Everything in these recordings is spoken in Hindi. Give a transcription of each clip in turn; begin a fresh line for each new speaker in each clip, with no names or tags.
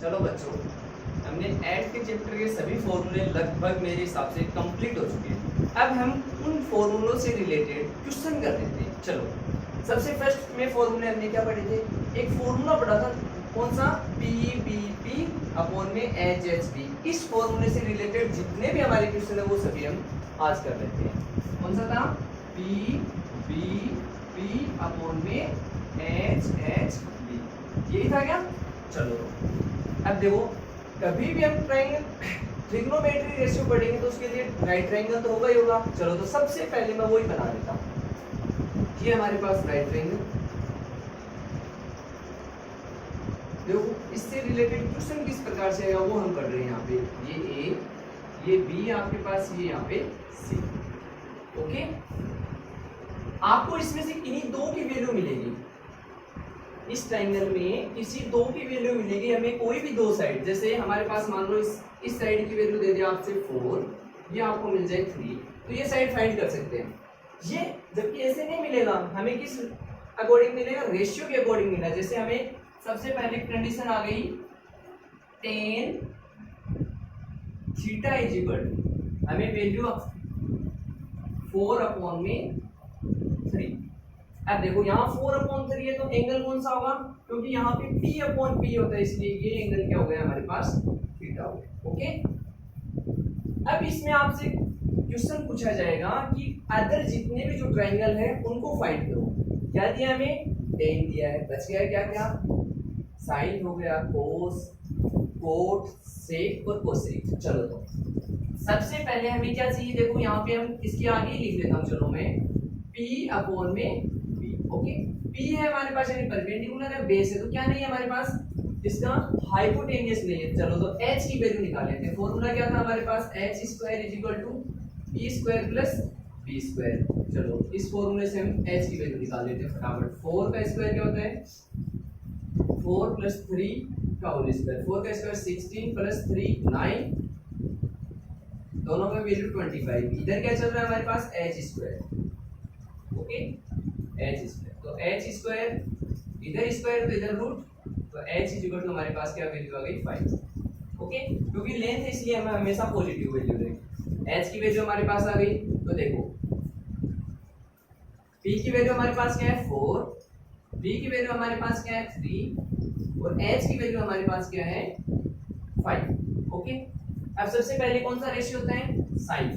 चलो बच्चों, हमने ऐड के चैप्टर के सभी फॉर्मूले लगभग मेरे हिसाब से कंप्लीट हो चुके हैं। अब हम उन फॉर्मूलों से रिलेटेड क्वेश्चन कर लेते हैं। चलो, सबसे फर्स्ट में फॉर्मूले हमने क्या पढ़े थे? एक फॉर्मूला पढ़ा था, कौन सा? पी बी पी अपॉन में एच एच बी। इस फॉर्मूले से रिलेटेड जितने भी हमारे क्वेश्चन है वो सभी हम आज कर लेते हैं। कौन सा था? पी बी पी अपॉन में एच एच बी, यही था क्या? चलो अब देखो, कभी भी हम ट्रायंगल ट्रिग्नोमेट्री रेशियो पढ़ेंगे तो उसके लिए राइट ट्रायंगल तो होगा ही होगा। चलो, तो सबसे पहले मैं वही बना देता हूँ। ये हमारे पास राइट ट्रायंगल, देखो इससे रिलेटेड क्वेश्चन किस प्रकार से आएगा वो हम कर रहे हैं। यहाँ पे ये ए, ये बी आपके पास, ये यहाँ पे सी। ओके, आपको इसमें से किन्हीं दो की वैल्यू मिलेगी। इस ट्रायंगल में किसी दो की वैल्यू मिलेगी हमें, कोई भी दो साइड। जैसे हमारे पास मान लो इस साइड की वैल्यू दे दिया आपसे 4, ये आपको मिल जाए 3, तो ये साइड फाइंड कर सकते हैं। ये जबकि ऐसे नहीं मिलेगा, हमें किस अकॉर्डिंग मिलेगा? रेशियो के अकॉर्डिंग मिला। जैसे हमें सबसे पहले कंडीशन आ गई tan theta is equal to, हमें वैल्यू 4 अपॉन में 3। अब देखो यहाँ 4 अपॉन 3 है तो एंगल कौन सा होगा? क्योंकि यहाँ पे P अपॉन P होता है, इसलिए ये एंगल क्या हो गया हमारे पास? थीटा हो गया। ओके, अब इसमें आपसे क्वेश्चन पूछा जाएगा कि अदर जितने भी जो ट्रायंगल है उनको फाइंड करो। क्या दिया हमें? tan दिया है, बच गया क्या क्या? साइन हो गया, कोस, कोट, सेक और कोसेक। चलो, तो सबसे पहले हमें क्या चाहिए? देखो यहाँ पे हम इसके आगे ही लिख देता हूँ। चलो, मैं P अपॉन में P। ओके, P है हमारे पास, यानी परपेंडिकुलर है, बेस है, तो क्या नहीं है हमारे पास? इसका हाइपोटेनियस नहीं है। चलो, तो h की वैल्यू निकाल लेते हैं। फॉर्मूला क्या था हमारे पास? h square is equal to p square plus b square. चलो, इस फॉर्मूले से हम h की वैल्यू निकाल लेते हैं फटाफट। 4 का स्क्वायर क्या होता है? 4 प्लस 3 का होल स्क्वायर। 4 का स्क्वायर 16 प्लस 3 9, दोनों में वैल्यू 25। इधर क्या चल रहा है हमारे पास? h square. Okay, h square, तो h स्क्वायर इधर स्क्वायर तो इधर रूट, तो h इज इक्वल टू हमारे पास क्या वैल्यू आ गई? 5। ओके, क्योंकि लेंथ है इसलिए हमें हमेशा पॉजिटिव वैल्यू देंगे। h की वैल्यू हमारे पास आ गई, तो देखो p की वैल्यू हमारे पास क्या है? 4, b की वैल्यू हमारे पास क्या है? 3 और h की वैल्यू हमारे पास क्या है? 5। ओके, अब सबसे पहले कौन सा रेशियो होता है? साइन।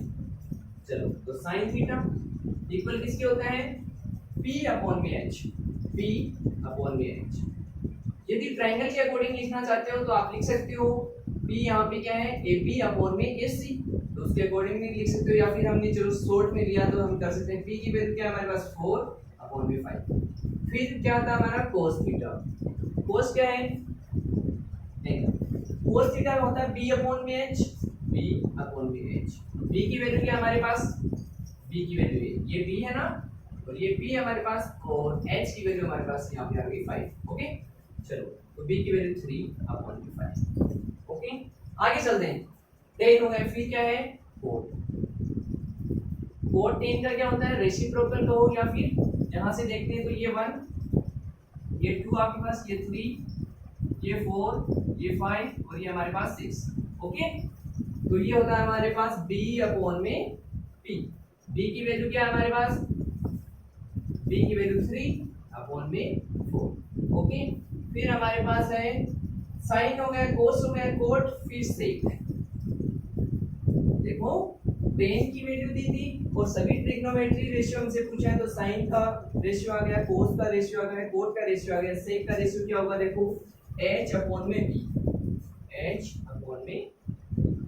चलो, तो साइन थीटा इक्वल किसके होता है? P अपॉन में h। P अपॉन में h। यदि ट्रायंगल के अकॉर्डिंग लिखना चाहते हो तो आप लिख सकते हो P यहाँ पे क्या है? AP अपॉन में AC, तो उसके अकॉर्डिंग भी लिख सकते हो। या फिर हमने चलो शॉर्ट में लिया तो हम कर सकते हैं P की वैल्यू क्या है हमारे पास? 4 अपॉन में 5। फिर क्या था हमारा? cos theta. cos क्या है? cos थीटा होता है B अपॉन में h, B अपॉन में h। B की वैल्यू क्या है हमारे पास? B की वैल्यू ये B है ना, और ये P हमारे पास, और h की वैल्यू हमारे पास यहाँ पे आ गई 5। ओके, चलो, तो B की वैल्यू 3 अपॉन में 5। ओके, आगे चलते हैं। tan हो गया, फिर क्या है? cot। cot tan का क्या होता है? रेसिप्रोकल कहो, या फिर यहाँ से देखते हैं तो ये 1, ये 2 आपके पास, ये 3, ये 4, ये 5 और ये हमारे पास 6। ओके, तो ये होता है हमारे पास B अपॉन में P। B की वैल्यू क्या है हमारे पास? B की वैल्यू 3 अपॉन में 4। ओके, फिर हमारे पास है साइन हो गया, कोस हो गया, कोट, फिर सेक। देखो, tan की वैल्यू दी थी और सभी ट्रिग्नोमेट्री रेशियो हमसे पूछा है, तो साइन का रेशियो आ गया, कोस का रेशियो आ गया, कोट का रेशियो आ गया, सेक का रेशियो क्या होगा? देखो, h अपॉन में b। h अपॉन में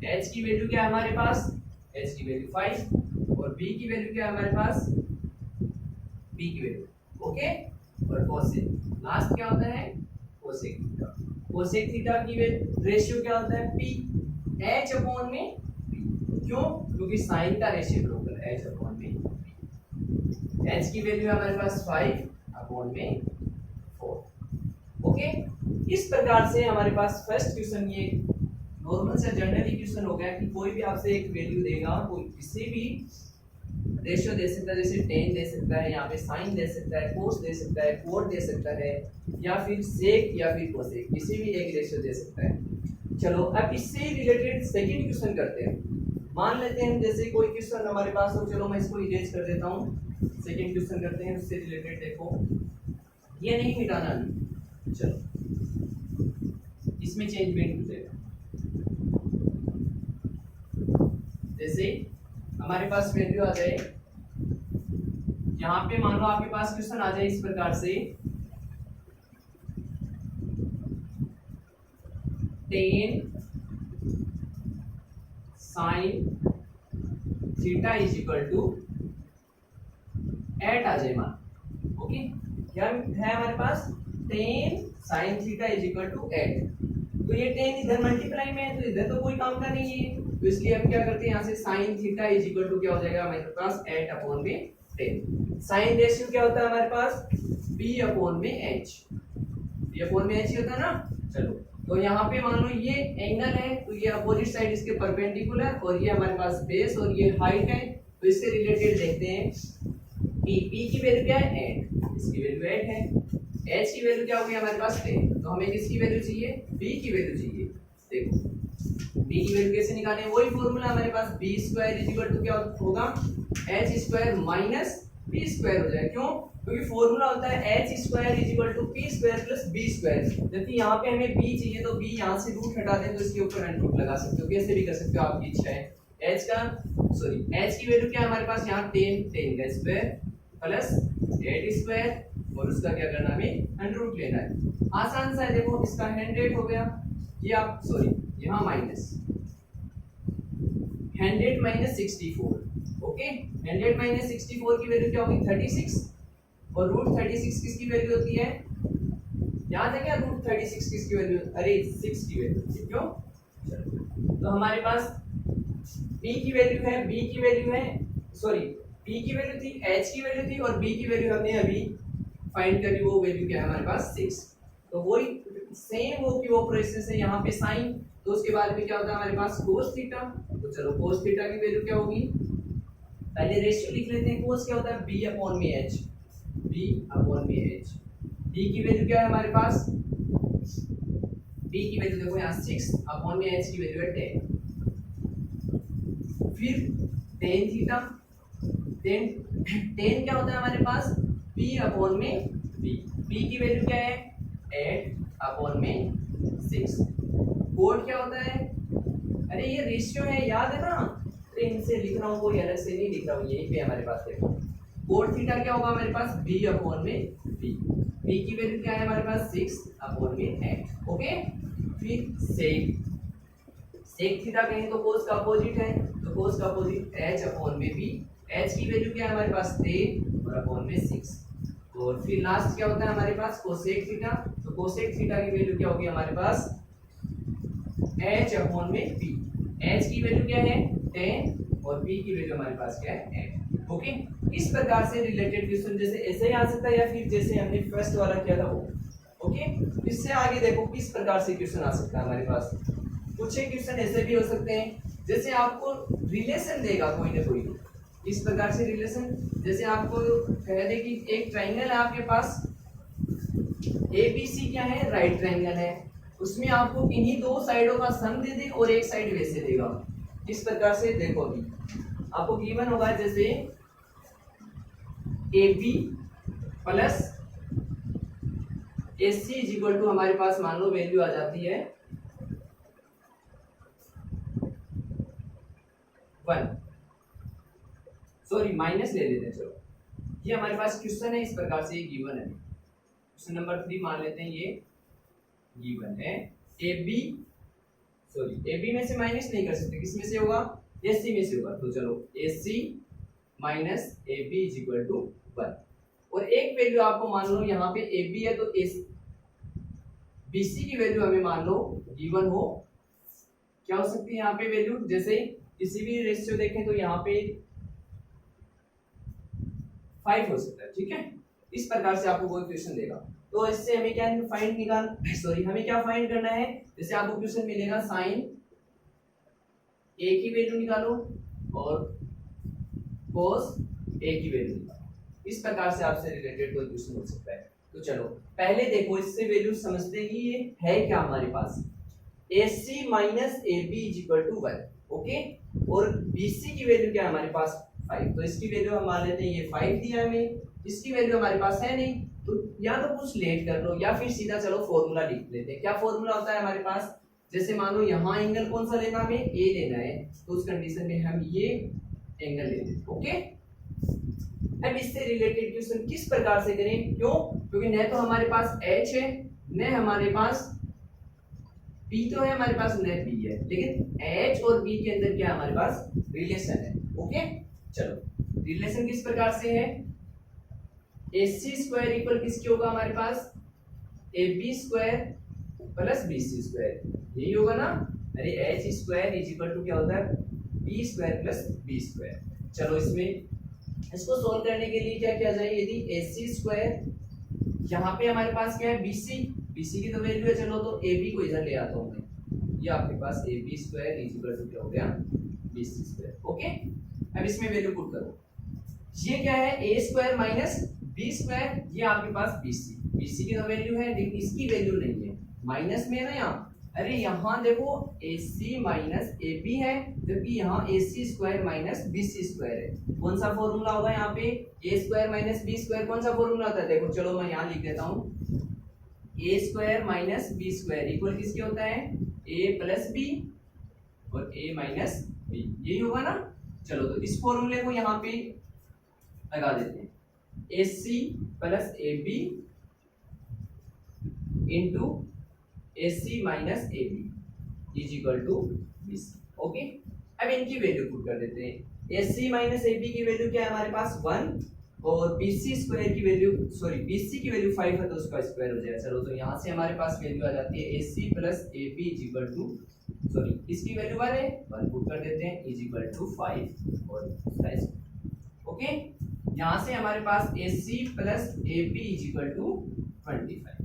h की वैल्यू क्या है हमारे पास? h की वैल्यू 5 और b की वैल्यू क्या है हमारे पास? b की वैल्यू। ओके, और कोसेक लास्ट क्या होता है? Cosec theta. कोसेक थीटा की रेशियो क्या होता है? p h अपॉन में p। क्यों? क्योंकि साइन का रेसिप्रोकल h अपॉन में p। h की वैल्यू हमारे पास 5 अपॉन में 4। ओके, इस प्रकार से हमारे पास फर्स्ट क्वेश्चन ये नॉर्मल से जनरली क्वेश्चन हो गया कि कोई भी आपसे एक वैल्यू देगा, कोई किसी भी रेशियो दे सकता है, जैसे टेन दे सकता है, यहाँ पे साइन दे सकता है, कोस दे सकता है, कोट दे सकता है, या फिर सेक या फिर कोसेक, किसी भी एक रेशियो दे सकता है। चलो अब इससे रिलेटेड सेकंड क्वेश्चन करते हैं। मान लेते हैं जैसे कोई क्वेश्चन हमारे पास हो, चलो मैं इसको इरेज कर देता हूँ। सेकंड क्वेश्चन करते हैं, उससे रिलेटेड देखो, ये नहीं मिटाना नहीं, चलो इसमें चेंजमेंट हो जाएगा। जैसे हमारे पास वैल्यू आ जाए, यहाँ पे मान लो आपके पास क्वेश्चन आ जाए इस प्रकार से, 10 sin theta is equal to 8 आ जाए मान। ओके, क्या है हमारे पास 10 sin theta is equal to 8। तो ये 10 इधर मल्टीप्लाई में है, तो इधर तो कोई काम का नहीं है, तो इसलिए अब क्या करते हैं, यहाँ से sin theta is equal to क्या हो जाएगा हमारे पास 8 अपॉन में 10। साइन रेशियो क्या होता है हमारे पास b अपॉन में h, b अपॉन में h ही होता है ना। चलो तो यहाँ पे मान लो ये एंगल है, तो ये अपोजिट साइड इसके परपेंडिकुलर, और ये हमारे पास बेस और ये हाइट है, तो इससे रिलेटेड देखते हैं। p की वैल्यू क्या है 8, इसकी वैल्यू 8 है, h की वैल्यू क्या होगी हमारे पास 10, तो हमें किसकी वैल्यू चाहिए, b की वैल्यू चाहिए। देखो b की वैल्यू कैसे निकालें, वही फॉर्मूला हमारे पास b square is equal to क्या होगा h square minus p square हो जाए। क्यों, क्योंकि फॉर्मूला होता है h square is equal to p square plus b square. जबकि यहाँ पे हमें b चाहिए, तो b यहाँ से रूट हटा दें तो इसके ऊपर अंडर रूट लगा सकते हो, कैसे भी कर सकते हो, आपकी इच्छा है। h की वैल्यू क्या है हमारे पास यहाँ 10 का स्क्वायर प्लस 8 स्क्वायर, और उसका क्या करना है, हमें अंडर रूट लेना है। आसान सा है, देखो इसका 100 हो गया, ये आप यहाँ माइनस 100 माइनस 64। ओके, 100 माइनस 64 की वैल्यू क्या होगी 36, और रूट 36 किसकी वैल्यू होती है, याद है क्या, रूट 36 किसकी वैल्यू, अरे 6 की वैल्यू होती है। क्यों, तो हमारे पास p की वैल्यू है, b की वैल्यू है, p की वैल्यू थी, h की वैल्यू थी, और b की वैल्यू हमने अभी फाइंड करी, वो वैल्यू क्या है हमारे पास 6। तो वही सेम वो की वो प्रोसेस है, यहाँ पे साइन, तो उसके बाद में क्या होता है हमारे पास cos थीटा। तो चलो cos थीटा की वैल्यू क्या होगी, पहले रेशियो लिख लेते हैं। cos क्या होता है b अपॉन में h, b अपॉन में h। b की वैल्यू क्या है हमारे पास, b की वैल्यू देखो यहाँ 6 अपॉन में h की वैल्यू है 10। फिर tan थीटा, tan क्या होता है हमारे पास p अपॉन में b, p की वैल्यू क्या है 8 अपॉन में 6। कोड क्या होता है, अरे ये रेशियो है, याद है ना, इनसे लिख रहा हूँ, कोई अलग से नहीं लिख रहा हूँ, यहीं पे हमारे पास देखो। कोड थीटा क्या होगा हमारे पास b अपॉन में b, b की वैल्यू क्या है हमारे पास 6 अपॉन में 8। ओके, फिर सेक थीटा कहें तो कोस का अपोजिट है, तो कोस का अपोजिट h अपॉन में b, h की वैल्यू क्या है हमारे पास 10 और अपॉन में 6। और फिर लास्ट क्या होता है हमारे पास कोसेक थीटा, तो कोसेक थीटा की वैल्यू क्या होगी हमारे पास h अपॉन में b, h की वैल्यू क्या है 10 और b की वैल्यू हमारे पास क्या है 8। ओके, इस प्रकार से रिलेटेड क्वेश्चन जैसे ऐसे ही आ सकता है, या फिर जैसे हमने फर्स्ट वाला किया था वो। ओके, इससे आगे देखो किस प्रकार से क्वेश्चन आ सकता है हमारे पास। कुछ एक क्वेश्चन ऐसे भी हो सकते हैं, जैसे आपको रिलेशन देगा कोई ना कोई, इस प्रकार से रिलेशन, जैसे आपको कह दे कि एक ट्राइंगल है आपके पास, ABC क्या है राइट ट्राइंगल है, उसमें आपको इन्हीं दो साइडों का सम दे दे और एक साइड वैसे देगा। इस प्रकार से देखो, अभी आपको गिवन होगा जैसे AB plus AC is equal to हमारे पास मान लो वैल्यू आ जाती है 1, माइनस ले लेते हैं। चलो ये हमारे पास क्वेश्चन है, इस प्रकार से ये गिवन है। क्वेश्चन नंबर 3 मान लेते हैं, ये गिवन है AB में से माइनस नहीं कर सकते, किस में से होगा AC में से होगा। तो चलो AC minus AB is equal to 1, और एक वैल्यू आपको मान लो यहाँ पे AB है, तो BC की वैल्यू हमें मान लो गिवन हो, क्या हो सकती है यहाँ पे वैल्यू, जैसे किसी भी रेशियो देखें तो यहाँ पे 5 हो सकता है। ठीक है, इस प्रकार से आपको कोई क्वेश्चन देगा, तो इससे हमें क्या हमें क्या फाइंड करना है। जैसे आपको क्वेश्चन मिलेगा साइन A की वैल्यू निकालो और cos A की वैल्यू निकालो। इस प्रकार से आपसे रिलेटेड कोई क्वेश्चन हो सकता है। तो चलो पहले देखो इससे वैल्यू समझते ही ये है क्या हमारे पास AC minus AB is equal to 1, okay. और BC की वैल्यू क्या है हमारे पास 5, तो इसकी वैल्यू हम मान लेते हैं ये 5 दिया है हमें, इसकी वैल्यू हमारे पास है नहीं, तो या तो कुछ लेट कर लो या फिर सीधा चलो फॉर्मूला लिख लेते हैं। क्या फॉर्मूला होता है हमारे पास, जैसे मानो यहाँ एंगल कौन सा लेना हमें A लेना है, तो उस कंडीशन में हम ये एंगल ले लेते हैं, ओके। अब इससे रिलेटेड क्वेश्चन किस प्रकार से करें, क्यों, क्योंकि न तो हमारे पास H है न हमारे पास P, तो है हमारे पास न P है, लेकिन H और P के अंदर क्या है हमारे पास रिलेशन है, ओके। चलो रिलेशन किस प्रकार से है, AC स्क्वायर इक्वल किसके होगा हमारे पास AB square plus BC square, यही होगा ना। अरे H square is equal to क्या होता है B square plus B square. चलो इसको सोल्व करने के लिए क्या किया जाए, यदि AC स्क्वायर यहाँ पे हमारे पास क्या है BC की तो वैल्यू है, चलो तो AB को इधर ले आता हूँ मैं, ये आपके पास AB square is equal to क्या हो गया BC स्क्वायर, ओके। अब इसमें वैल्यू पुट करो, ये क्या है A square minus B square, ये आपके पास BC की तो वैल्यू है लेकिन इसकी वैल्यू नहीं है, माइनस में है ना यहाँ। अरे यहाँ देखो AC माइनस AB है, जबकि यहाँ AC square minus BC square है। कौन सा फॉर्मूला होगा यहाँ पे A square minus B square, कौन सा फॉर्मूला होता है, देखो चलो मैं यहाँ लिख देता हूँ, A square minus B square equal किसके होता है A प्लस B और A माइनस B, यही होगा ना। चलो तो इस फॉर्मूले को यहाँ पे लगा देते हैं, AC plus AB into AC minus AB is equal to BC, okay. अब इनकी वैल्यू पुट कर देते हैं, AC माइनस AB की वैल्यू क्या है हमारे पास 1 और BC स्क्वायर की वैल्यू BC की वैल्यू 5 है तो उसका स्क्वायर हो जाएगा। चलो तो यहाँ से हमारे पास वैल्यू आ जाती है AC plus AB is equal to इसकी वैल्यू 1 है 1 पुट कर देते हैं इज इक्वल टू 5 और उसका स्क्वायर, ओके। यहाँ से हमारे पास AC plus AB is equal to 25,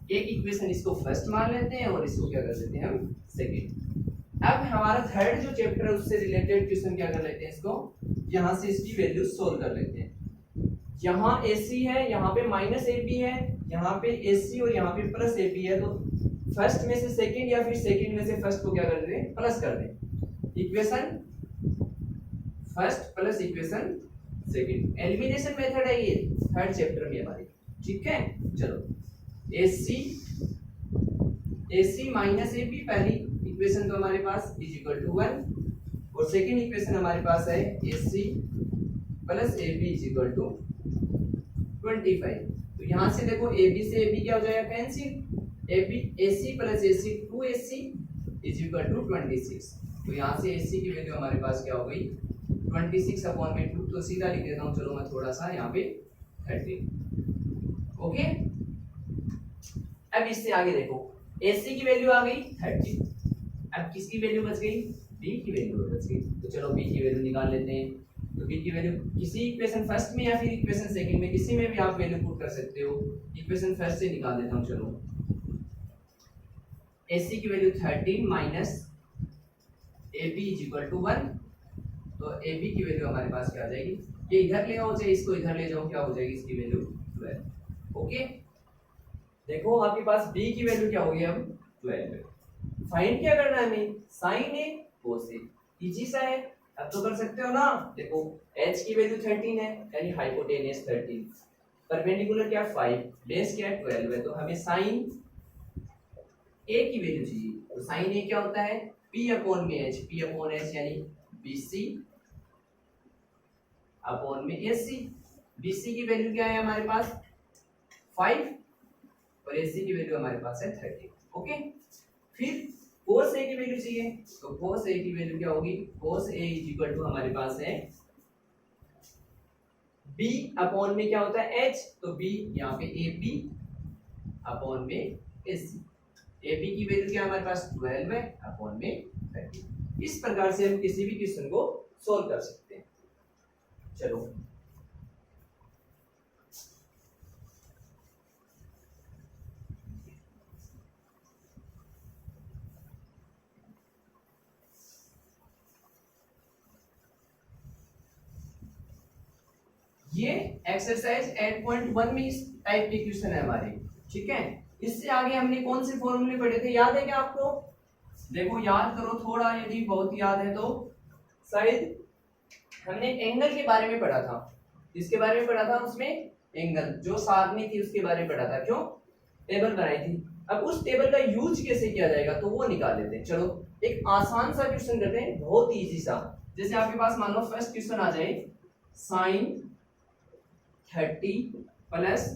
एक इक्वेशन इसको फर्स्ट मान लेते हैं और इसको क्या कर देते हैं हम सेकंड। अब हमारा थर्ड जो चैप्टर है उससे रिलेटेड क्वेश्चन क्या कर लेते हैं, इसको यहाँ से इसकी वैल्यू सोल्व कर लेते हैं। यहाँ AC है, यहाँ पे माइनस AB है, यहाँ पे AC और यहाँ पे प्लस AB है, तो फर्स्ट में से सेकंड या फिर सेकंड में से फर्स्ट को क्या कर दें प्लस कर दें, equation first plus equation second, elimination method है ये थर्ड चैप्टर में हमारे, ठीक है। चलो AC माइनस AB पहली इक्वेशन तो हमारे पास इज इक्वल टू 1 और सेकंड इक्वेशन हमारे पास है AC plus AB is equal to 25। तो यहाँ से देखो AB से AB क्या हो जाएगा cancel, AC plus AC 2AC is equal to 26। तो यहाँ से AC की वैल्यू हमारे पास क्या हो गई 26 अपॉन में 2, तो सीधा लिख देता हूँ, चलो मैं थोड़ा सा यहाँ पे 30, ओके। अब इससे आगे देखो AC की वैल्यू आ गई 30, अब किसकी वैल्यू बच गई B की वैल्यू बच गई, तो चलो B की वैल्यू निकाल लेते हैं। तो B की वैल्यू किसी इक्वेशन फर्स्ट में या फिर इक्वेशन सेकंड में किसी में भी आप वैल्यू पुट कर सकते हो, इक्वेशन फर्स्ट से निकाल देता हूँ। चलो AC की value 30 minus AB is equal to 1, तो AB की वैल्यू हमारे पास क्या आ जाएगी, ये इधर ले आओ चाहे इसको इधर ले जाओ, क्या हो जाएगी इसकी वैल्यू 12, ओके। देखो आपके पास B की वैल्यू क्या होगी अब 12 है, फाइंड क्या करना है हमें sine A cos A, easy सा है, अब तो कर सकते हो ना। देखो H की वैल्यू 13 है यानी हाइपोटेनस 13, परपेंडिकुलर क्या 5, बेस क्या 12 है, तो हमें साइन A की वैल्यू चाहिए, तो साइन A क्या होता है P अपॉन में H यानी BC अपॉन में AC। BC की वैल्यू क्या है हमारे पास 5 और AC की वैल्यू हमारे पास है 30, ओके। फिर cos A की वैल्यू चाहिए, तो cos A की वैल्यू क्या होगी, cos A is equal to हमारे पास है B अपॉन में क्या होता है H, तो B यहाँ पे AB अपॉन में AC, AB की वैल्यू क्या हमारे पास 12 है अपॉन में 30। इस प्रकार से हम किसी भी क्वेश्चन को सॉल्व कर सकते हैं। चलो ये एक्सरसाइज 8.1 में इस टाइप की क्वेश्चन है हमारी, ठीक है। इससे आगे हमने कौन से फॉर्मूले पढ़े थे, याद है क्या आपको? देखो याद करो थोड़ा, यदि बहुत याद है तो। शायद हमने एंगल के बारे में पढ़ा था। इसके बारे में पढ़ा था उसमें, एंगल जो सारणी थी उसके बारे में पढ़ा था। क्यों? टेबल बनाई थी। अब उस टेबल का यूज कैसे किया जाएगा तो वो निकाल लेते हैं। चलो एक आसान सा क्वेश्चन करते हैं, बहुत इजी सा। जैसे आपके पास मान लो फर्स्ट क्वेश्चन आ जाए, sine 30 plus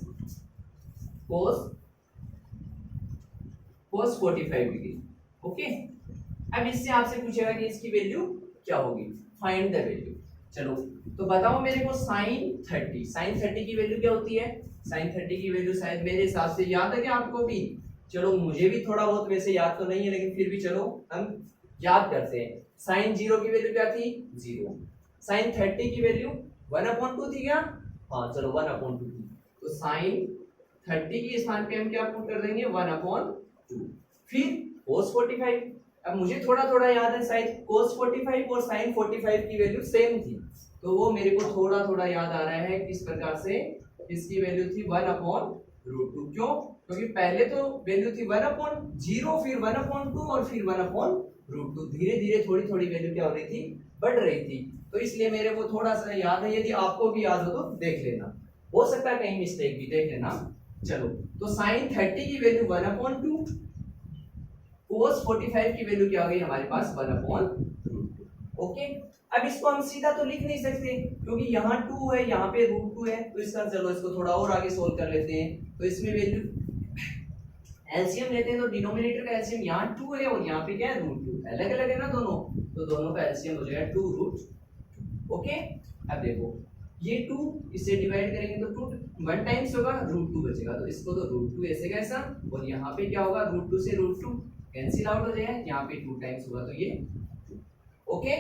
cos 45 degree. Okay, अब इससे आपसे पूछेगा कि इसकी वैल्यू क्या होगी, फाइंड द वैल्यू। चलो तो बताओ मेरे को साइन 30 की वैल्यू क्या होती है? साइन 30 की वैल्यू शायद मेरे हिसाब से याद है क्या आपको भी? चलो मुझे भी थोड़ा बहुत वैसे याद तो नहीं है, लेकिन फिर भी चलो हम याद करते हैं। साइन 0 की वैल्यू क्या थी? 0। साइन 30 की वैल्यू 1/2 थी क्या? हाँ चलो 1/2 थी। तो साइन 30 के स्थान पे हम क्या पुट कर देंगे? 1/2। फिर cos 45। अब मुझे थोड़ा थोड़ा याद है, शायद cos 45 और sin 45 की वैल्यू सेम थी, तो वो मेरे को थोड़ा थोड़ा याद आ रहा है। किस प्रकार से? इसकी वैल्यू थी 1/√2। क्यों? क्योंकि पहले तो वैल्यू थी 1/0, फिर 1/2 और फिर 1/√2। धीरे धीरे थोड़ी थोड़ी वैल्यू क्या हो रही थी? बढ़ रही थी। तो इसलिए मेरे को थोड़ा सा याद है, यदि आपको भी याद हो तो देख लेना, हो सकता है कहीं मिस्टेक भी, देख लेना। चलो तो sin 30 की वैल्यू 1/2, cos 45 की वैल्यू क्या हो गई हमारे पास? 1/√2। ओके, अब इसको हम सीधा तो लिख नहीं सकते क्योंकि यहाँ 2 है, यहाँ पे √2 है। तो इसका चलो इसको थोड़ा और आगे सोल्व कर लेते हैं। तो इसमें वैल्यू एलसीएम लेते हैं, तो डिनोमिनेटर का एलसीएम यहाँ 2 है और यहाँ पे क्या है? √2। अलग अलग है ना दोनों, तो दोनों का एलसीएम हो जाएगा 2√2। ओके, अब देखो ये 2 इससे डिवाइड करेंगे तो 2 1 टाइम्स होगा, √2 बचेगा। तो इसको तो √2 ऐसे कैसा, और यहाँ पे क्या होगा? √2 से √2 कैंसिल आउट हो जाएगा, यहाँ पे 2 टाइम्स होगा तो ये 2। ओके,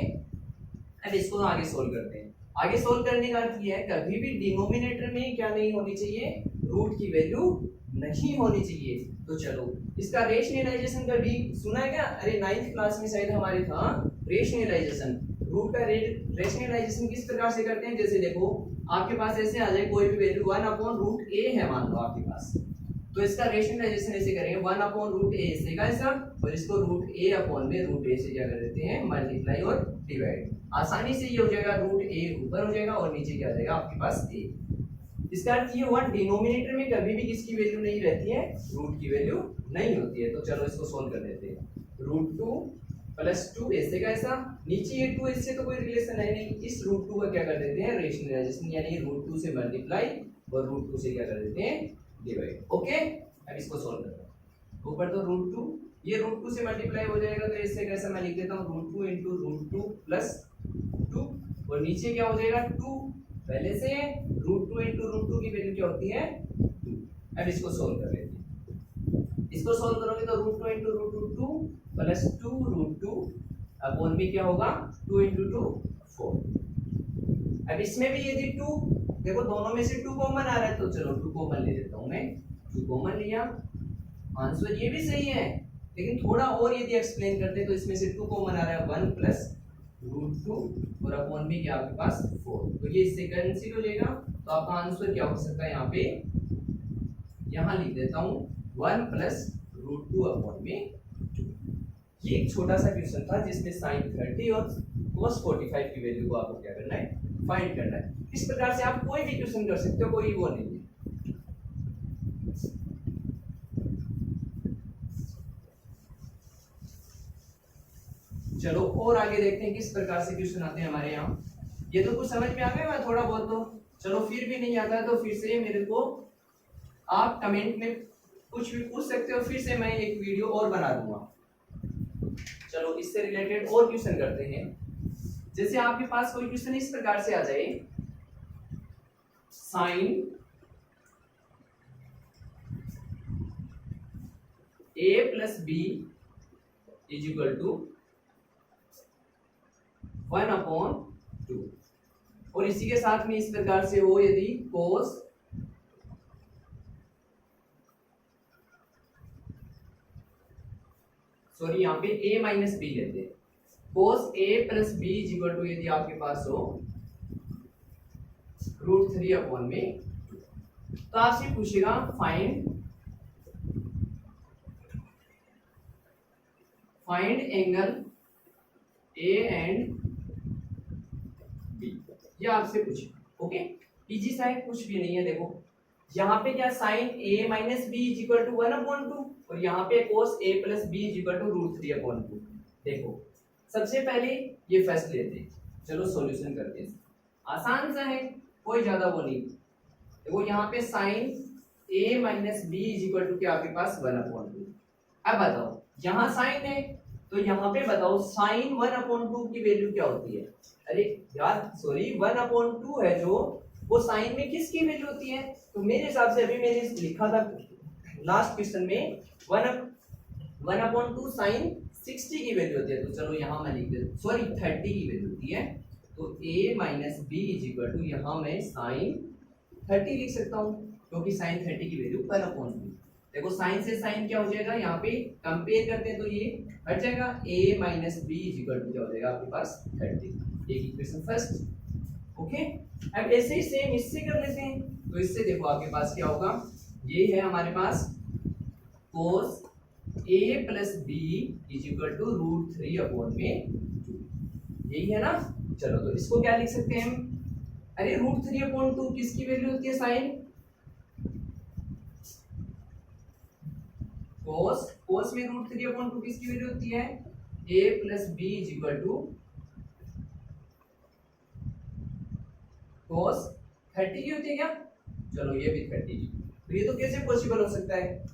अब इसको तो आगे सोल्व करते हैं। आगे सोल्व करने का अर्थ ये है, कभी भी डिनोमिनेटर में क्या नहीं होनी चाहिए? रूट की वैल्यू नहीं होनी चाहिए। तो चलो इसका रेशनलाइजेशन का भी सुना है क्या? अरे 9th क्लास में शायद हमारे था रेशनलाइजेशन। रूट का रेशनलाइजेशन किस प्रकार से करते हैं? जैसे देखो आपके पास ऐसे आ जाए कोई भी वैल्यू 1/√a है मान लो आपके पास, तो इसका रेशनलाइजेशन ऐसे करेंगे 1/√a से कैसा, और इसको √a/√a से क्या कर देते हैं? मल्टीप्लाई और डिवाइड। आसानी से ये हो जाएगा, √a ऊपर हो जाएगा और नीचे क्या आ जाएगा आपके पास a। इसका अर्थ ये हुआ डिनोमिनेटर में कभी भी किसकी वैल्यू नहीं रहती है? रूट की वैल्यू नहीं होती है। तो चलो इसको सोल्व कर देते हैं। √2 + 2 ऐसे का ऐसा, नीचे ये 2 इससे तो कोई रिलेशन है नहीं, इस √2 का क्या कर देते हैं? रेशनलाइजेशन, यानी √2 से मल्टीप्लाई और √2 से क्या कर देते हैं? डिवाइड। ओके, अब इसको सोल्व करते हैं। ऊपर तो √2, ये √2 से मल्टीप्लाई हो जाएगा, तो इससे कैसा मैं लिख देता हूँ √2 × √2 + 2, और नीचे क्या हो जाएगा? 2 पहले से, √2 × √2 की वैल्यू क्या होती है? 2। अब इसको सोल्व कर लेते हैं। इसको सोल्व करोगे तो √2 × √2 + 2√2 अपॉन में क्या होगा? 2 × 2 4। अब इसमें भी यदि 2, देखो दोनों में से 2 कॉमन आ रहा है, तो चलो 2 कॉमन ले लेता हूं मैं। 2 कॉमन लिया, आंसर ये भी सही है, लेकिन थोड़ा और यदि एक्सप्लेन करते तो इसमें से 2 कॉमन आ रहा है, 1 + √2 और अपॉन में क्या आपके पास? 4। तो ये इससे कैंसिल हो जाएगा, तो आपका आंसर क्या हो सकता है? यहाँ पे, यहाँ लिख देता हूँ 1 + √2 अपॉन में 2। ये एक छोटा सा क्वेश्चन था जिसमें sin 30 और cos 45 की वैल्यू को आपको क्या करना है? फाइंड करना है। इस प्रकार से आप कोई भी क्वेश्चन कर सकते हो, कोई वो नहीं है। चलो और आगे देखते हैं किस प्रकार से क्वेश्चन आते हैं हमारे यहाँ। ये तो कुछ समझ में आ गया थोड़ा बहुत, तो चलो फिर भी नहीं आता है तो फिर से मेरे को आप कमेंट में कुछ भी पूछ सकते हो, फिर से मैं एक वीडियो और बना दूंगा। चलो इससे रिलेटेड और क्वेश्चन करते हैं। जैसे आपके पास कोई क्वेश्चन इस प्रकार से आ जाए, sin a + b = 1/2, और इसी के साथ में इस प्रकार से हो यदि cos यहाँ पे a - b लेते हैं, cos a + b = यदि आपके पास हो √3/में। तो आपसे पूछेगा find angle A and B, ये आपसे पूछेगा। ओके, इजी सा है, कुछ भी नहीं है। देखो यहाँ पे क्या sine a minus B is equal to 1/2 और यहाँ पे cos a plus B is equal to √3/2। देखो सबसे पहले ये फर्स्ट लेते हैं, चलो सॉल्यूशन करते हैं। आसान सा है, कोई ज्यादा वो नहीं। देखो यहाँ पे sine a minus B is equal to क्या आपके पास 1/2। अब बताओ यहाँ साइन है तो यहाँ पे बताओ साइन 1/2 की वैल्यू क्या होती है। अरे यार सॉरी 1/2 है जो, वो साइन में किसकी वैल्यू होती है। तो मेरे हिसाब से अभी मैंने लिखा था लास्ट क्वेश्चन में 1/2 साइन 60 की वैल्यू होती है। तो चलो यहाँ मैं लिख देता, सॉरी 30 की वैल्यू होती है। तो a minus B is equal to यहाँ मैं साइन 30 लिख सकता हूँ, क्योंकि साइन 30 की वैल्यू 1/2। देखो साइन से साइन क्या हो जाएगा, यहाँ पे कंपेयर करते हैं तो ये हट जाएगा। a minus B is equal to क्या हो जाएगा आपके पास 30। एक इक्वेशन फर्स्ट। ओके, अब ऐसे ही सेम इससे कर लेते हैं। तो इससे देखो आपके पास क्या होगा, ये है हमारे पास cos a plus B is equal to √3/में 2, यही है ना। चलो तो इसको क्या लिख सकते हैं हम, अरे √3/2 किसकी वैल्यू होती है, साइन cos में √3/2 किसकी वैल्यू होती है, a plus B is equal to cos 30 की होती है क्या। चलो ये भी 30 की, तो ये तो कैसे पॉसिबल हो सकता है।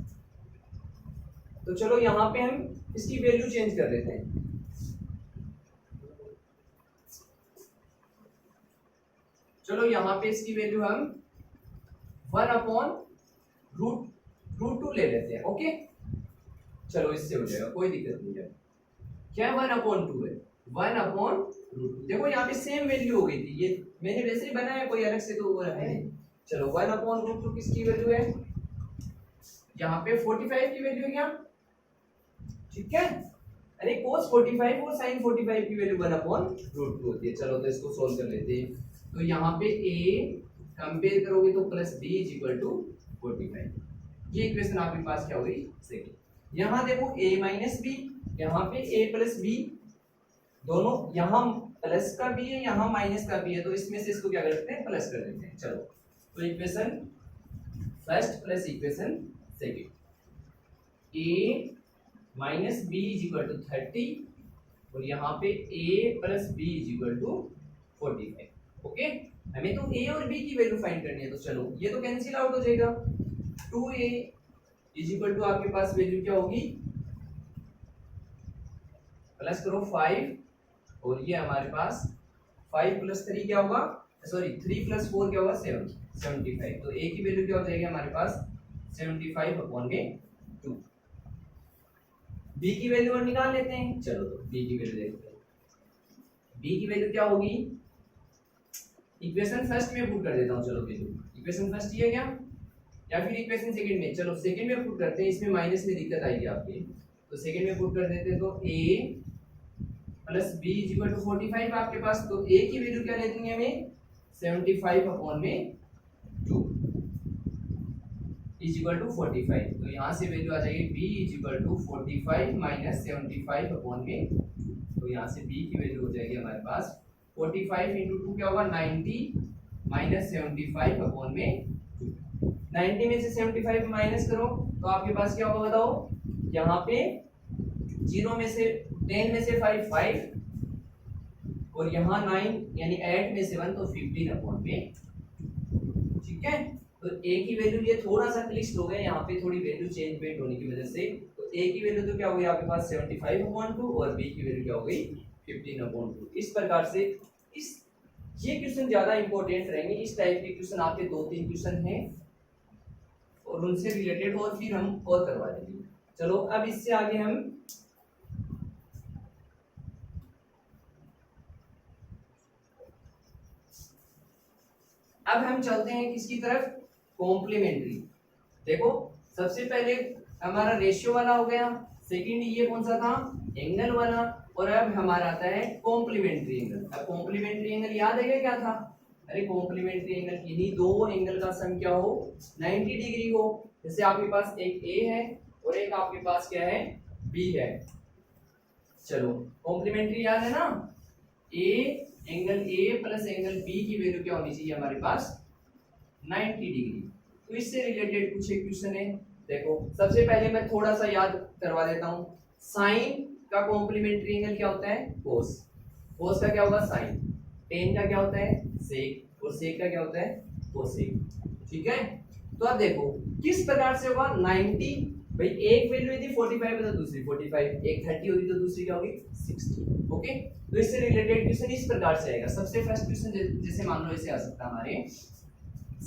तो चलो यहाँ पे हम इसकी वैल्यू चेंज कर लेते हैं। चलो यहाँ पे इसकी वैल्यू हम 1/√2 ले लेते हैं। ओके, चलो इससे हो जाएगा, कोई दिक्कत नहीं है। क्या 1/2 है, 1/√2। देखो यहाँ पे सेम वैल्यू हो गई थी, ये मैंने वैसे ही बनाया, कोई अलग से तो वो है नहीं। चलो 1/√2 किसकी वैल्यू है, यहाँ पे 45 की वैल्यू है क्या, ठीक है। अरे cos 45 और sin 45 की वैल्यू 1/√2 होती है। चलो तो इसको सोल्व कर लेते हैं। तो यहाँ पे a कंपेयर करोगे तो plus b is equal to 45, ये इक्वेशन आपके पास क्या हुई, सेकंड। यहाँ देखो a माइनस बी, यहाँ पे a प्लस बी, दोनों यहाँ प्लस का भी है यहाँ माइनस का भी है, तो इसमें से इसको क्या करते हैं, प्लस कर देते हैं। चलो तो equation first plus equation second, a minus B is equal to 30 और यहाँ पे a plus B is equal to 45। Okay, हमें तो a और b की वैल्यू फाइंड करनी है। तो चलो ये तो कैंसिल आउट हो जाएगा, 2a इज इक्वल टू आपके पास वैल्यू क्या होगी, प्लस करो 5 और ये हमारे पास 5 प्लस 3 क्या होगा, सॉरी 3 प्लस 4 क्या होगा, 75। तो a की वैल्यू क्या हो जाएगी हमारे पास 75/2। b की वैल्यू और निकाल लेते हैं। चलो तो b की वैल्यू देखते हैं, b की वैल्यू क्या होगी, इक्वेशन फर्स्ट में पुट कर देता हूँ। चलो वैल्यू इक्वेशन फर्स्ट ये है क्या, या फिर इक्वेशन सेकंड में, चलो सेकंड में पुट करते हैं, इसमें माइनस में दिक्कत आएगी आपके, तो सेकंड में पुट कर देते हैं। तो a plus b is equal to 45 आपके पास, तो a की वैल्यू क्या लेते हैं हमें 75/2 इज इक्वल टू 45। तो यहाँ से वैल्यू आ जाएगी b is equal to 45 minus 75/2। तो यहाँ से b की वैल्यू हो जाएगी हमारे पास 45 इंटू 2 क्या होगा 90 माइनस 75/2। 90 में से 75 माइनस करो तो आपके पास क्या होगा बताओ, यहाँ पे 0 में से 10 में से 5 5 और यहाँ 9 यानी 8 में से 1 तो 15/2। ठीक है, तो a की वैल्यू ये थोड़ा सा क्लिष्ट हो गया, यहाँ पे थोड़ी वैल्यू चेंजमेंट होने की वजह से। तो a की वैल्यू तो क्या हो गई आपके पास 75/2 और b की वैल्यू क्या हो गई 15/2। इस प्रकार से ये क्वेश्चन ज्यादा इंपॉर्टेंट रहेंगे। इस टाइप के क्वेश्चन आपके 2-3 क्वेश्चन हैं और उनसे रिलेटेड और फिर हम और करवा देंगे। चलो अब इससे आगे हम चलते हैं किसकी तरफ, कॉम्प्लीमेंट्री। देखो सबसे पहले हमारा रेशियो वाला हो गया, सेकंड ये कौन सा था, एंगल वाला, और अब हमारा आता है कॉम्प्लीमेंट्री एंगल। अब कॉम्प्लीमेंट्री एंगल याद है क्या था, अरे कॉम्प्लीमेंट्री एंगल किन्हीं दो एंगल का सम क्या हो 90 डिग्री हो। जैसे आपके पास एक ए है और एक आपके पास क्या है बी है। चलो कॉम्प्लीमेंट्री याद है ना, A angle A plus angle B की वैल्यू क्या होनी चाहिए हमारे पास 90 डिग्री। तो इससे रिलेटेड कुछ एक क्वेश्चन है। देखो सबसे पहले मैं थोड़ा सा याद करवा देता हूँ। साइन का कॉम्प्लीमेंट्री एंगल क्या होता है कोस, कोस का क्या होगा साइन, टेन का क्या होता है सेक और सेक का क्या होता है कोसेक। ठीक है, तो अब देखो किस प्रकार से होगा 90, भाई एक वैल्यू यदि 45 है तो दूसरी 45, एक 30 होगी तो दूसरी क्या होगी 60। ओके, तो इससे रिलेटेड क्वेश्चन इस प्रकार से आएगा। सबसे फर्स्ट क्वेश्चन जैसे मान लो ऐसे आ सकता है हमारे,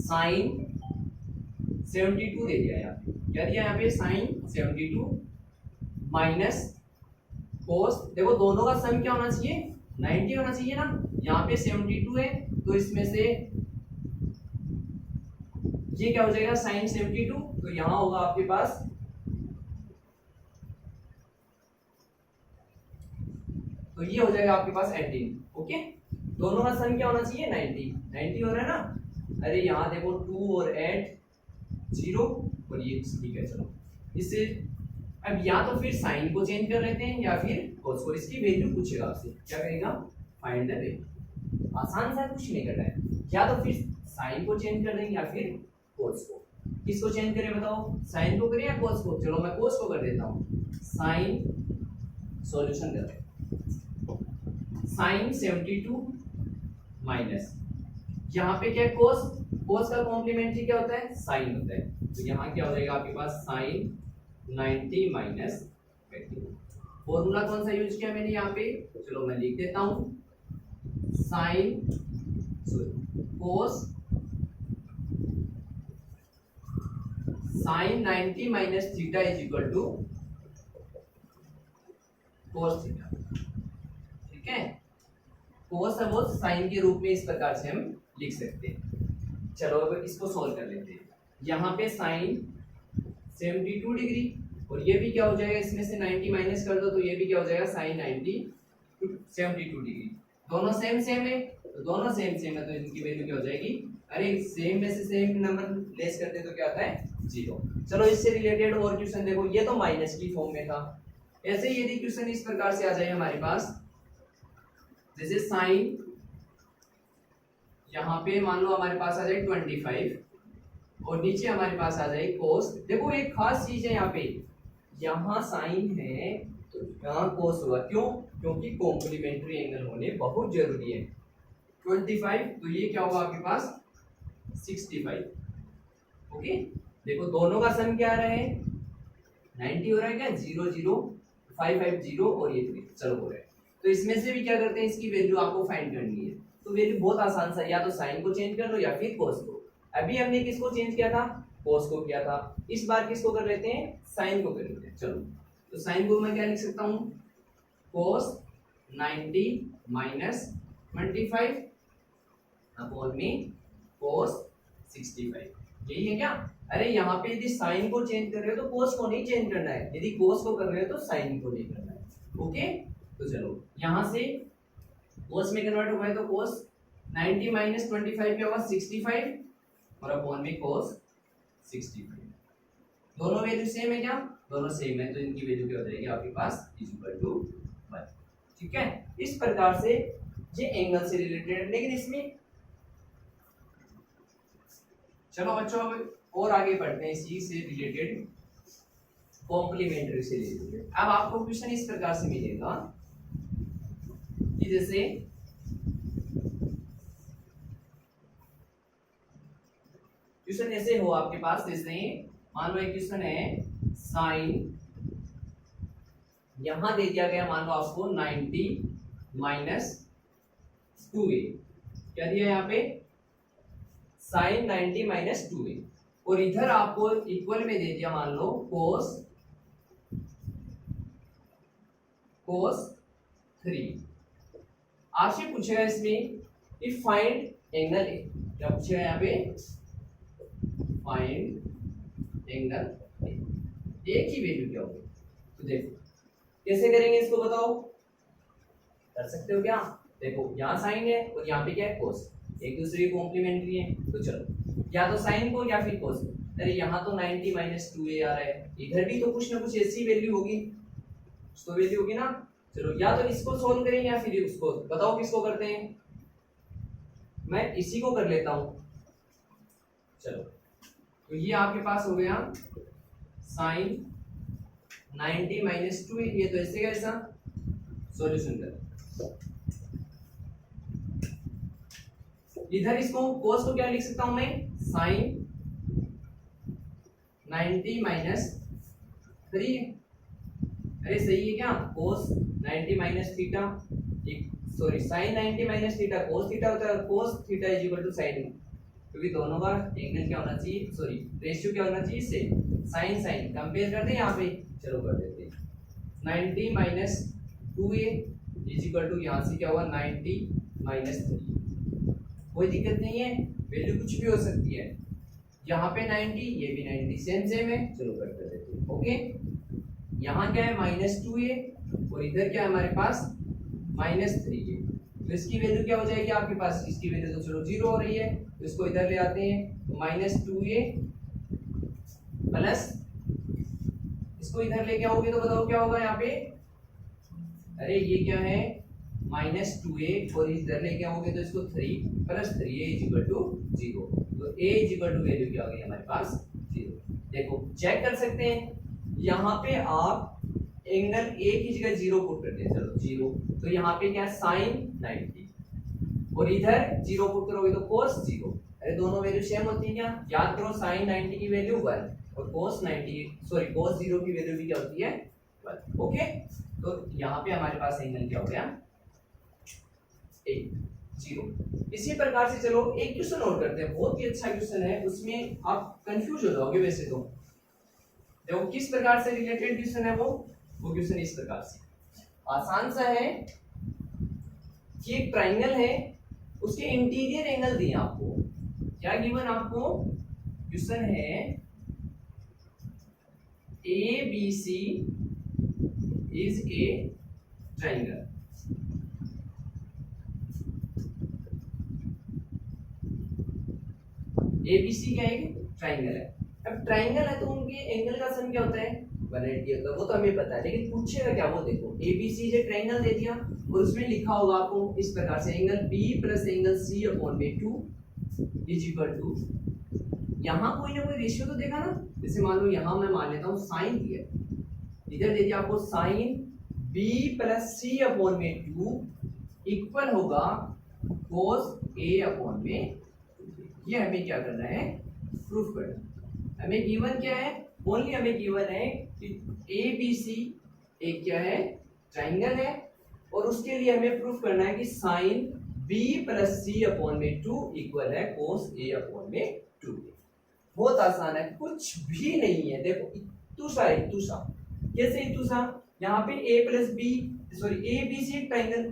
साइन 72 दे दिया यहाँ पे, क्या दिया यहाँ पे साइन 72 माइनस कोस, देखो दोनों का सम क्या होना चाहिए 90 होना चाहिए ना, यहाँ पे 72 है तो इसमें से ये क्या हो जाएगा साइन 72, तो यहाँ होगा आपके पास तो ये हो जाएगा आपके पास 18। ओके, दोनों का सम क्या होना चाहिए 90 हो रहा है ना। अरे यहाँ देखो 2 और 8 0 और ये ठीक है। चलो इससे अब या तो फिर साइन को चेंज कर लेते हैं या फिर कोस को, इसकी वैल्यू पूछेगा आपसे क्या करेगा फाइंड द वैल्यू। आसान सा कुछ नहीं करना है, या तो फिर साइन को चेंज कर देंगे या फिर कोस को। किसको चेंज करें बताओ, साइन को करें या कोस को। चलो मैं कोस को कर देता हूँ, साइन सॉल्यूशन कर रहे साइन 72 माइनस यहाँ पे क्या कोस, कोस का कॉम्प्लीमेंट्री क्या होता है साइन होता है, तो यहाँ क्या हो जाएगा आपके पास साइन 90 माइनस 80। फॉर्मूला कौन सा यूज किया मैंने यहाँ पे, चलो मैं लिख देता हूँ sine cos sine 90 minus theta is equal to cos theta. ठीक है, कोस है वो साइन के रूप में इस प्रकार से हम लिख सकते हैं। चलो अब इसको सॉल्व कर लेते हैं। यहाँ पे साइन 72 डिग्री और ये भी क्या हो जाएगा, इसमें से 90 माइनस कर दो तो ये भी क्या हो जाएगा साइन 72 डिग्री। दोनों सेम सेम है, तो दोनों सेम सेम है तो इनकी वैल्यू क्या हो जाएगी, अरे सेम में से सेम नंबर लेस करते हैं तो क्या आता है 0। चलो इससे रिलेटेड और क्वेश्चन देखो, ये तो माइनस की फॉर्म में था। ऐसे ही यदि क्वेश्चन इस प्रकार से आ जाए हमारे पास, जैसे साइन यहाँ पे मान लो हमारे पास आ जाए 25 और नीचे हमारे पास आ जाए कोस। देखो एक खास चीज है यहाँ पे, यहाँ साइन है तो यहाँ कोस होगा, क्यों, क्योंकि कॉम्प्लीमेंट्री एंगल होने बहुत जरूरी है। 25 तो ये क्या होगा आपके पास 65। ओके, देखो दोनों का सम क्या आ रहा है 90 हो रहा है क्या 0 0 5 5 0 और ये 3 चलो हो रहा है। तो इसमें से भी क्या करते हैं इसकी वैल्यू आपको फाइंड करनी है, तो वैल्यू बहुत आसान सा, या तो साइन को चेंज कर लो या फिर कोस को। अभी हमने किसको चेंज किया था कोस को किया था, इस बार किसको कर लेते हैं साइन को कर लेते हैं। चलो तो साइन को मैं क्या लिख सकता हूँ कोस 90 माइनस 25 अपॉन में कोस 65, यही है क्या। अरे यहाँ पे यदि साइन को चेंज कर रहे हो तो कोस को नहीं चेंज करना है, यदि कोस को कर रहे हो तो साइन को नहीं करना है। ओके, तो चलो यहाँ से कोस में कन्वर्ट हुआ है तो कोस 90 माइनस 25 क्या होगा 65 और अपॉन में कोस 65। दोनों वैल्यू सेम है क्या, दोनों सेम है तो इनकी वैल्यू क्या हो जाएगी आपके पास इज इक्वल टू 1। ठीक है, इस प्रकार से ये एंगल से रिलेटेड। लेकिन इसमें चलो बच्चों अब और आगे बढ़ते हैं इसी से रिलेटेड, कॉम्प्लीमेंट्री से रिलेटेड। अब आपको क्वेश्चन इस प्रकार से मिलेगा कि जैसे क्वेश्चन ऐसे हो आपके पास, जैसे मान लो एक क्वेश्चन है साइन यहां दे दिया गया मान लो आपको 90 माइनस 2a, क्या दिया यहाँ पे साइन 90 माइनस 2a, और इधर आपको इक्वल में दे दिया मान लो कोस 3। आपसे पूछेगा इसमें कि फाइंड एंगल ए, क्या पूछेगा यहाँ पे फाइंड एंगल ए की वैल्यू क्या होगी। तो देखो कैसे करेंगे इसको बताओ, कर सकते हो क्या। देखो यहाँ साइन है और यहाँ पे क्या है कोस, एक दूसरे के कॉम्प्लीमेंट्री है। तो चलो या तो साइन को या फिर कोस को। अरे यहाँ तो 90 माइनस 2a आ रहा है, इधर भी तो कुछ ना कुछ ऐसी वैल्यू होगी, तो वैल्यू होगी ना। चलो या तो इसको सोल्व करें या फिर उसको, बताओ किसको करते हैं। मैं इसी को कर लेता हूं। चलो तो ये आपके पास हो गया साइन 90 माइनस 2, ये तो ऐसे कैसा सॉल्यूशन कर। इधर इसको कोस को क्या लिख सकता हूं मैं, साइन 90 माइनस 3। अरे सही है क्या, cos 90 minus theta, sorry sine 90 minus theta cos theta होता है, cos theta is equal to sine, क्योंकि दोनों का एंगल क्या होना चाहिए, सॉरी रेशियो क्या होना चाहिए सेम। साइन साइन कंपेयर करते हैं यहाँ पे, चलो कर देते हैं। 90 minus 2a is equal to यहाँ से क्या होगा 90 माइनस 3। कोई दिक्कत नहीं है, वैल्यू कुछ भी हो सकती है। यहाँ पे 90, ये भी 90, सेम सेम है, चलो कर देते हैं। ओके यहाँ क्या है माइनस 2a और इधर क्या है हमारे पास माइनस 3a। तो इसकी वैल्यू क्या हो जाएगी आपके पास, इसकी वैल्यू तो चलो 0 हो रही है, तो इसको इधर ले आते हैं। तो माइनस 2a प्लस इसको इधर लेके आओगे तो बताओ क्या होगा यहाँ पे। अरे ये क्या है माइनस 2a और इधर लेके आओगे तो इसको 3 plus 3a is equal to 0। तो a is equal to value क्या हो गई हमारे पास 0। देखो चेक कर सकते हैं, यहाँ पे आप एंगल a की जगह 0 पुट करते हैं, चलो 0। तो यहाँ पे क्या है साइन 90 और इधर 0 पुट करोगे तो कोस 0। अरे दोनों वैल्यू सेम होती है क्या, याद करो साइन 90 की वैल्यू 1 और कोस 90 सॉरी कोस 0 की वैल्यू भी क्या होती है 1। ओके तो यहाँ पे हमारे पास एंगल क्या हो गया 0। इसी प्रकार से चलो एक क्वेश्चन और करते हैं, बहुत ही अच्छा क्वेश्चन है, उसमें आप कंफ्यूज हो जाओगे वैसे तो। देखो किस प्रकार से रिलेटेड क्वेश्चन है वो क्वेश्चन इस प्रकार से आसान सा है कि एक ट्राइंगल है, उसके इंटीरियर एंगल दिए आपको। क्या गिवन आपको, क्वेश्चन है ABC is a triangle. ABC क्या है, ट्राइंगल है। अब ट्राइंगल है तो उनके एंगल का सम क्या होता है 180 होता है, वो तो हमें पता है, लेकिन पूछेगा क्या वो देखो। ABC जो ट्राइंगल दे दिया और उसमें लिखा होगा आपको इस प्रकार से angle B plus angle C upon में 2 इज इक्वल टू, यहाँ कोई ना कोई रेशियो तो देखा ना। जैसे मान लो यहाँ मैं मान लेता हूँ साइन दिया, इधर दे दिया आपको sine B plus C upon में 2 इक्वल होगा कोस A अपॉन में। ये हमें क्या करना है प्रूफ करना। हमें गिवन क्या है, ओनली हमें गिवन है कि ABC एक क्या है ट्राइंगल है और उसके लिए हमें प्रूफ करना है कि sine B plus C upon में 2 इक्वल है कोस A अपॉन में 2। बहुत आसान है, कुछ भी नहीं है। देखो इतुसा है, इतुसा कैसे इतुसा, यहाँ पे A plus B sorry ABC triangle,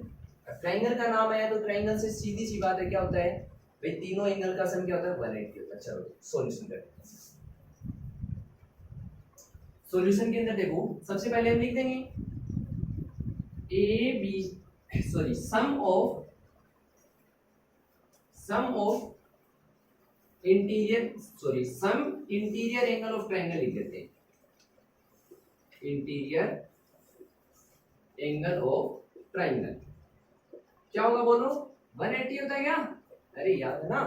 triangle का नाम आया तो ट्राइंगल से सीधी सी बात है क्या होता है भाई, तीनों एंगल का सम क्या होता है 180 होता है। चलो सॉल्यूशन करते हैं। सॉल्यूशन के अंदर देखो सबसे पहले हम लिख देंगे A B sorry sum of interior sorry sum interior angle of triangle लिख देते हैं। इंटीरियर एंगल ऑफ ट्राइंगल क्या होगा बोलो 180 होता है क्या। अरे याद है ना,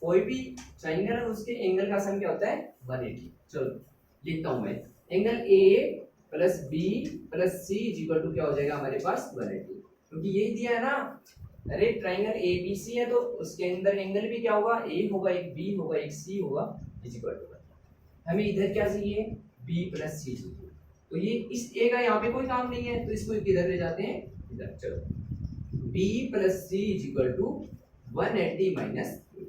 कोई भी ट्राइंगल है उसके एंगल का सम क्या होता है 180। चलो लिखता हूं मैं, angle A plus B plus C is equal to क्या हो जाएगा हमारे पास 180, क्योंकि यही दिया है ना। अरे ट्राइंगल ABC है तो उसके अंदर एंगल भी क्या होगा, A होगा, एक B होगा, एक C होगा इज इक्वल टू 1। हमें इधर क्या चाहिए B प्लस C चाहिए, तो ये इस A का यहाँ पे कोई काम नहीं है तो इसको किधर ले जाते हैं इधर। चलो B plus C is equal to 180 minus 2।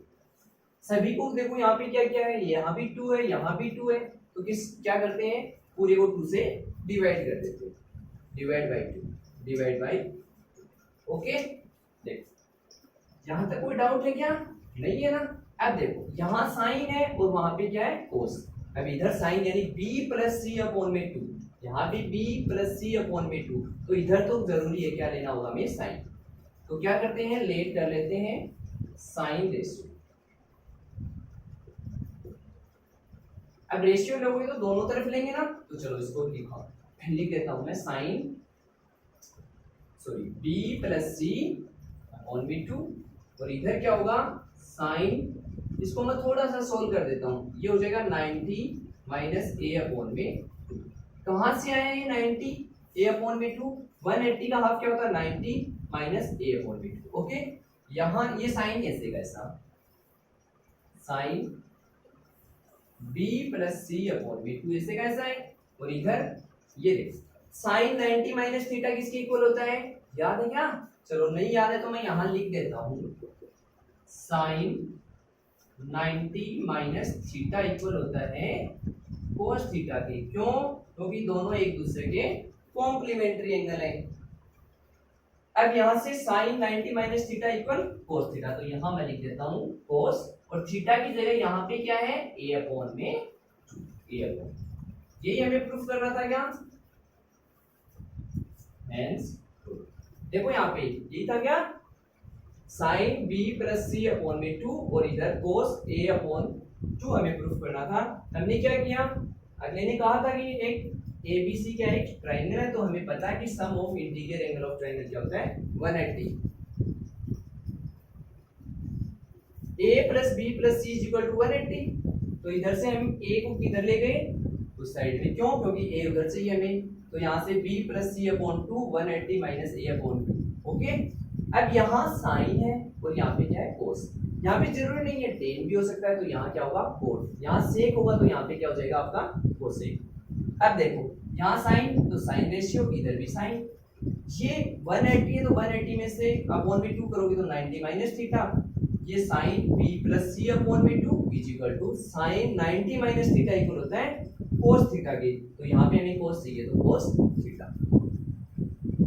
सभी को देखो यहाँ पे क्या क्या है, यहाँ भी 2 है, यहाँ भी 2 है, तो किस क्या करते हैं पूरे को 2 से डिवाइड कर देते हैं, डिवाइड बाय 2। ओके देखो यहाँ तक कोई डाउट है क्या, नहीं है ना। अब देखो यहाँ साइन है और वहां पे क्या है कोस। अब इधर साइन यानी B प्लस C अपॉन में 2, यहाँ भी B प्लस C अपॉन में 2, तो इधर तो जरूरी है क्या लेना होगा हमें साइन। तो क्या करते हैं लेट कर लेते हैं साइन रेशियो। अब रेशियो लोगे तो दोनों तरफ लेंगे ना, तो चलो इसको लिख देता हूं मैं sine B plus C upon B two, और इधर क्या होगा साइन, इसको मैं थोड़ा सा सोल्व कर देता हूँ, ये हो जाएगा 90 माइनस ए अपॉन में, कहाँ से आया ये 90 ए अपॉन में 2, 180 का हाफ क्या होता है 90 माइनस ए अपॉन में 2। ओके, यहाँ ये साइन कैसे कैसा, sine B plus C upon B two ऐसे कैसा है, और इधर ये देख साइन 90 माइनस थीटा किसके इक्वल होता है, याद है क्या, चलो नहीं याद है तो मैं यहाँ लिख देता हूँ, साइन 90 माइनस थीटा इक्वल होता है कोस थीटा के, क्यों, क्योंकि दोनों एक दूसरे के कॉम्प्लीमेंट्री एंगल है। अब यहाँ से sine 90 minus theta equal cos theta, तो यहाँ मैं लिख देता हूँ कोस, और थीटा की जगह यहाँ पे क्या है ए अपॉन में 2, ए अपॉन, यही हमें प्रूफ करना था क्या, हेंस देखो यहाँ पे यही था क्या, sign B plus C upon में 2 और इधर कोस ए अपॉन 2 हमें प्रूफ करना था। हमने क्या किया, अगले ने कहा था कि एक ABC क्या है, एक ट्रायंगल है, तो हमें पता है कि sum of interior angle of triangle क्या होता है 180। A plus B plus C is equal to 180, तो इधर से हम A को किधर ले गए उस साइड में, क्यों, क्योंकि A उधर से ही हमें, तो यहाँ से b plus C upon 2 180 minus ए अपॉन 2। ओके, अब यहाँ साइन है और यहाँ पे क्या है कोस, यहाँ पे जरूरी नहीं है टेन भी हो सकता है, तो यहाँ क्या होगा कोट, यहाँ सेक होगा तो यहाँ पे क्या हो जाएगा आपका कोसेक। अब देखो यहाँ साइन तो साइन रेशियो, इधर भी साइन, ये 180 है तो 180 में से अपॉन में 2 करोगे तो 90 माइनस थीटा, ये sine b plus C upon में 2 is equal to sine 90 minus theta equal होता है कोस थीटा के, तो यहाँ पे हमें कोस चाहिए तो कोस थीटा।